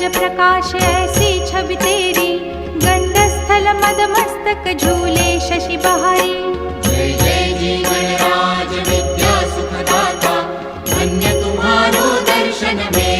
प्रकाश ऐसी छवि तेरी, गंडस्थल मद मस्तक झूले शशि बहारी। जय जय जीवन राज विद्या सुखदाता, धन्य तुम्हारो दर्शन में